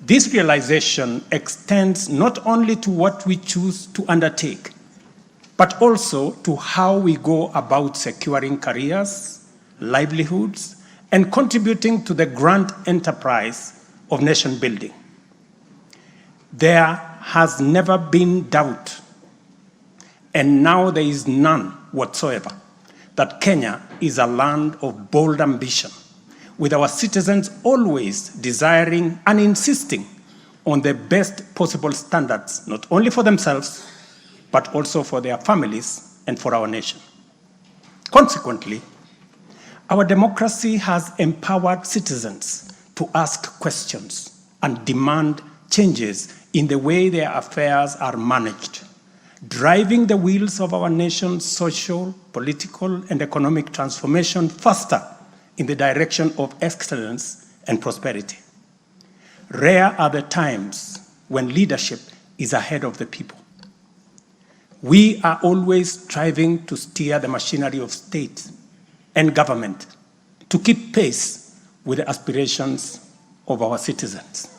This realization extends not only to what we choose to undertake, but also to how we go about securing careers, livelihoods, and contributing to the grand enterprise of nation building. There has never been doubt, and now there is none whatsoever, that Kenya is a land of bold ambition, with our citizens always desiring and insisting on the best possible standards, not only for themselves, but also for their families and for our nation. Consequently, our democracy has empowered citizens to ask questions and demand changes in the way their affairs are managed, driving the wheels of our nation's social, political, and economic transformation faster in the direction of excellence and prosperity. Rare are the times when leadership is ahead of the people. We are always striving to steer the machinery of state and government to keep pace with the aspirations of our citizens.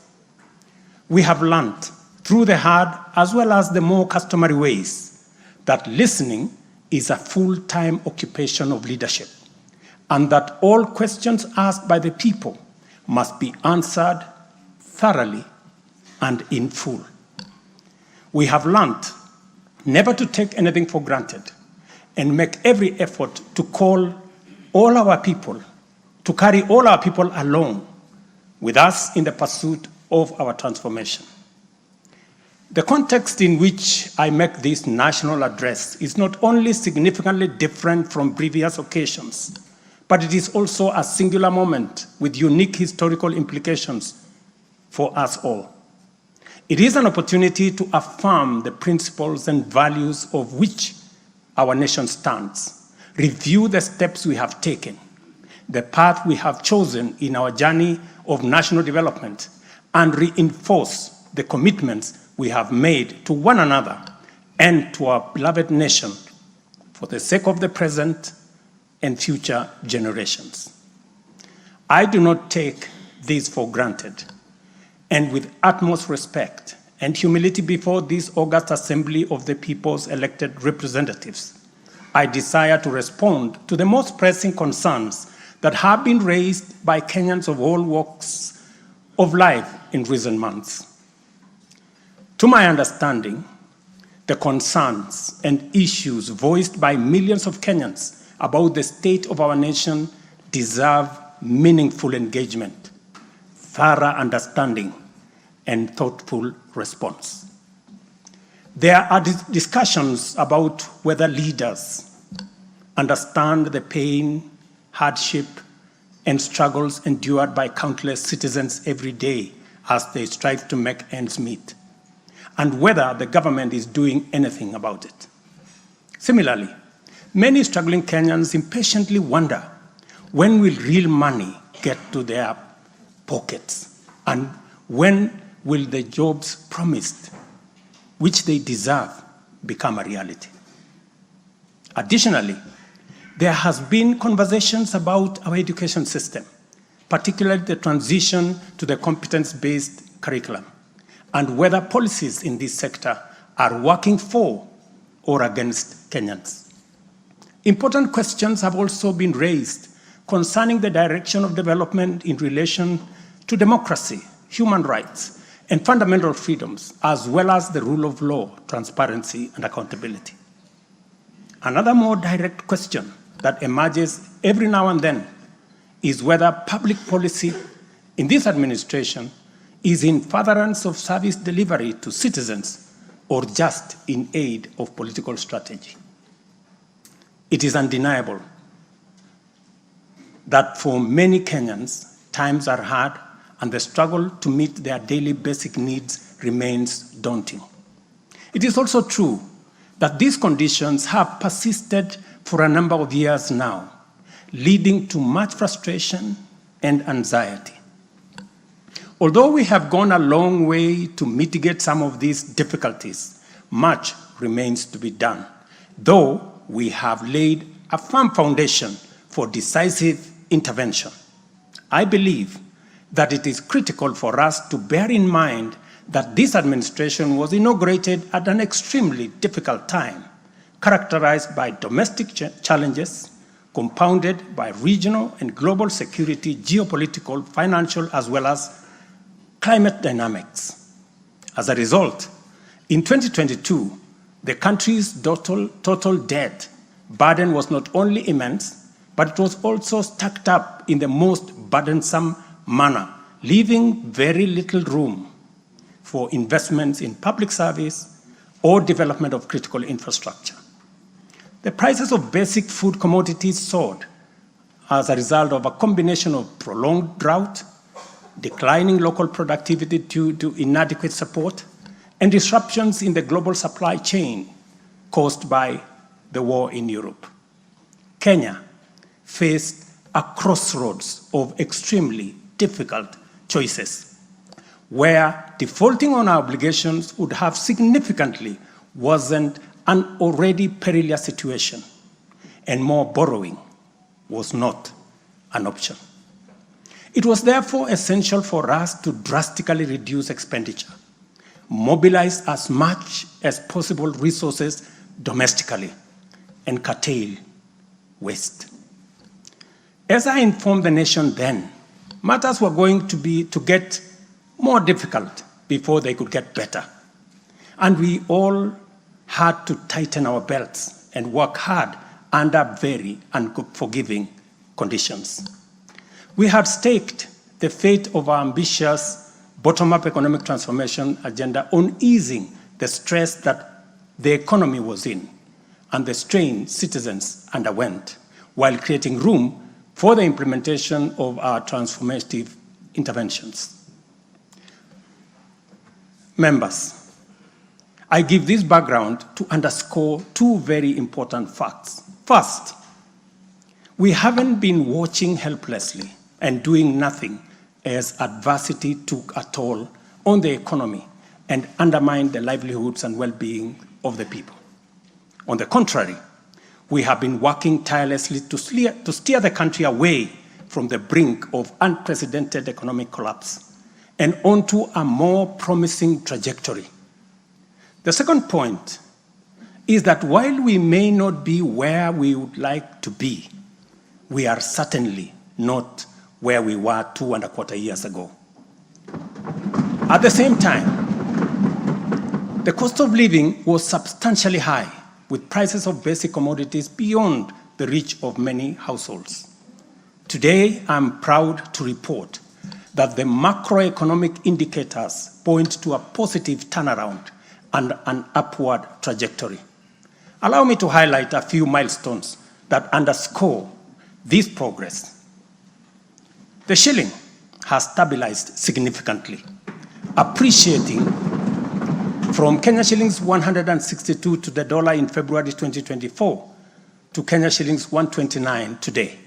We have learned through the hard as well as the more customary ways that listening is a full-time occupation of leadership, and that all questions asked by the people must be answered thoroughly and in full. We have learned never to take anything for granted and make every effort to carry all our people along with us in the pursuit of our transformation. The context in which I make this national address is not only significantly different from previous occasions, but it is also a singular moment with unique historical implications for us all. It is an opportunity to affirm the principles and values of which our nation stands, review the steps we have taken, the path we have chosen in our journey of national development, and reinforce the commitments we have made to one another and to our beloved nation for the sake of the present and future generations. I do not take this for granted, and with utmost respect and humility before this august assembly of the people's elected representatives, I desire to respond to the most pressing concerns that have been raised by Kenyans of all walks of life in recent months. To my understanding, the concerns and issues voiced by millions of Kenyans about the state of our nation deserve meaningful engagement, thorough understanding, and thoughtful response. There are discussions about whether leaders understand the pain, hardship, and struggles endured by countless citizens every day as they strive to make ends meet, and whether the government is doing anything about it. Similarly, many struggling Kenyans impatiently wonder, when will real money get to their pockets? And when will the jobs promised, which they deserve, become a reality? Additionally, there has been conversations about our education system, particularly the transition to the competence-based curriculum, and whether policies in this sector are working for or against Kenyans. Important questions have also been raised concerning the direction of development in relation to democracy, human rights, and fundamental freedoms, as well as the rule of law, transparency, and accountability. Another more direct question that emerges every now and then is whether public policy in this administration is in furtherance of service delivery to citizens or just in aid of political strategy. It is undeniable that for many Kenyans, times are hard and the struggle to meet their daily basic needs remains daunting. It is also true that these conditions have persisted for a number of years now, leading to much frustration and anxiety. Although we have gone a long way to mitigate some of these difficulties, much remains to be done, though we have laid a firm foundation for decisive intervention. I believe that it is critical for us to bear in mind that this administration was inaugurated at an extremely difficult time, characterized by domestic challenges, compounded by regional and global security, geopolitical, financial, as well as climate dynamics. As a result, in 2022, the country's total debt burden was not only immense, but it was also stacked up in the most burdensome manner, leaving very little room for investments in public service or development of critical infrastructure. The prices of basic food commodities soared as a result of a combination of prolonged drought, declining local productivity due to inadequate support, and disruptions in the global supply chain caused by the war in Europe. Kenya faced a crossroads of extremely difficult choices, where defaulting on our obligations would have significantly worsened an already perilous situation, and more borrowing was not an option. It was therefore essential for us to drastically reduce expenditure, mobilize as much as possible resources domestically, and curtail waste. As I informed the nation then, matters were going to get more difficult before they could get better. And we all had to tighten our belts and work hard under very unforgiving conditions. We had staked the fate of our ambitious bottom-up economic transformation agenda on easing the stress that the economy was in and the strain citizens underwent, while creating room for the implementation of our transformative interventions. Members, I give this background to underscore two very important facts. First, we haven't been watching helplessly and doing nothing as adversity took a toll on the economy and undermined the livelihoods and well-being of the people. On the contrary, we have been working tirelessly to steer the country away from the brink of unprecedented economic collapse and onto a more promising trajectory. The second point is that while we may not be where we would like to be, we are certainly not where we were 2.25 years ago. At the same time, the cost of living was substantially high, with prices of basic commodities beyond the reach of many households. Today, I'm proud to report that the macroeconomic indicators point to a positive turnaround and an upward trajectory. Allow me to highlight a few milestones that underscore this progress. The shilling has stabilized significantly, appreciating from Kenya shillings 162 to the dollar in February 2024 to Kenya shillings 129 today,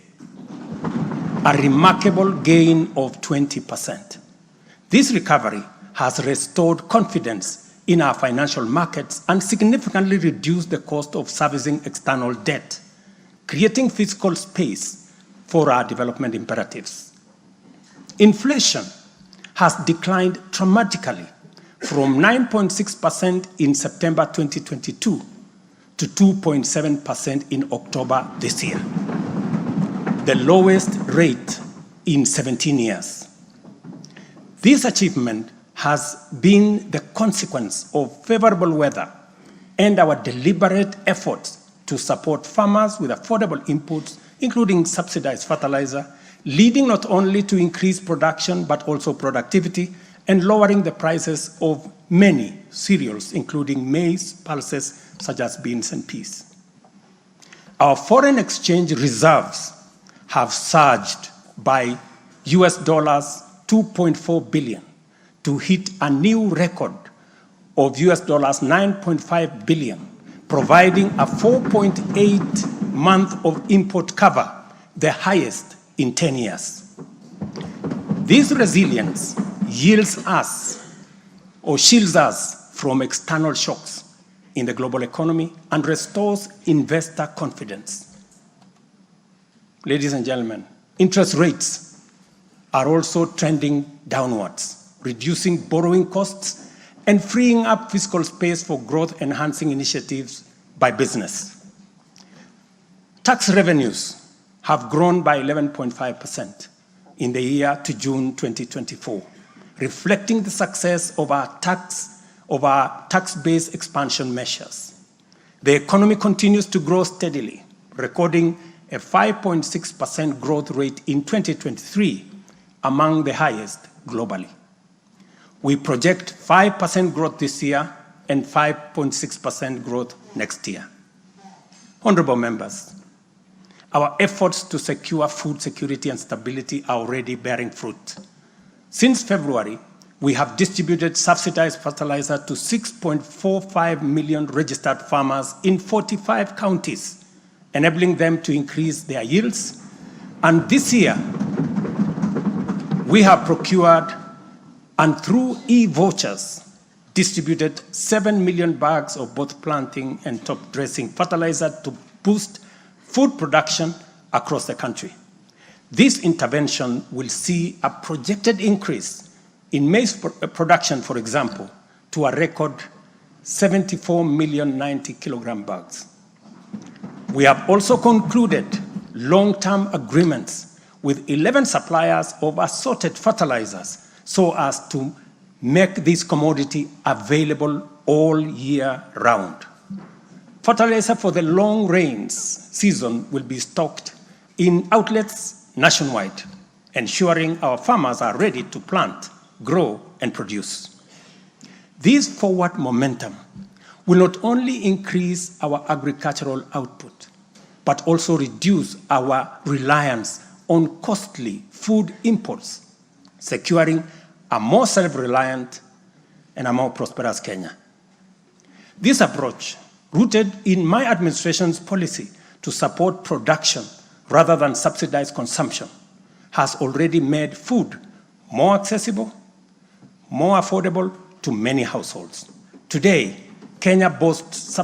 a remarkable gain of 20%. This recovery has restored confidence in our financial markets and significantly reduced the cost of servicing external debt, creating fiscal space for our development imperatives. Inflation has declined dramatically from 9.6% in September 2022 to 2.7% in October this year, the lowest rate in 17 years. This achievement has been the consequence of favorable weather and our deliberate efforts to support farmers with affordable inputs, including subsidized fertilizer, leading not only to increased production but also productivity and lowering the prices of many cereals, including maize, pulses such as beans and peas. Our foreign exchange reserves have surged by US dollars 2.4 billion to hit a new record of US dollars 9.5 billion, providing a 4.8 month of import cover, the highest in 10 years. This resilience yields us or shields us from external shocks in the global economy and restores investor confidence. Ladies and gentlemen, interest rates are also trending downwards, reducing borrowing costs and freeing up fiscal space for growth-enhancing initiatives by business. Tax revenues have grown by 11.5% in the year to June 2024, reflecting the success of our tax-based expansion measures. The economy continues to grow steadily, recording a 5.6% growth rate in 2023, among the highest globally. We project 5% growth this year and 5.6% growth next year. Honorable members, our efforts to secure food security and stability are already bearing fruit. Since February, we have distributed subsidized fertilizer to 6.45 million registered farmers in 45 counties, enabling them to increase their yields. And this year, we have procured and through e-vouchers distributed 7 million bags of both planting and top dressing fertilizer to boost food production across the country. This intervention will see a projected increase in maize production, for example, to a record 74 million 90 kilogram bags. We have also concluded long-term agreements with 11 suppliers of assorted fertilizers so as to make this commodity available all year round. Fertilizer for the long rains season will be stocked in outlets nationwide, ensuring our farmers are ready to plant, grow, and produce. This forward momentum will not only increase our agricultural output, but also reduce our reliance on costly food imports, securing a more self-reliant and a more prosperous Kenya. This approach, rooted in my administration's policy to support production rather than subsidize consumption, has already made food more accessible, more affordable to many households. Today, Kenya boasts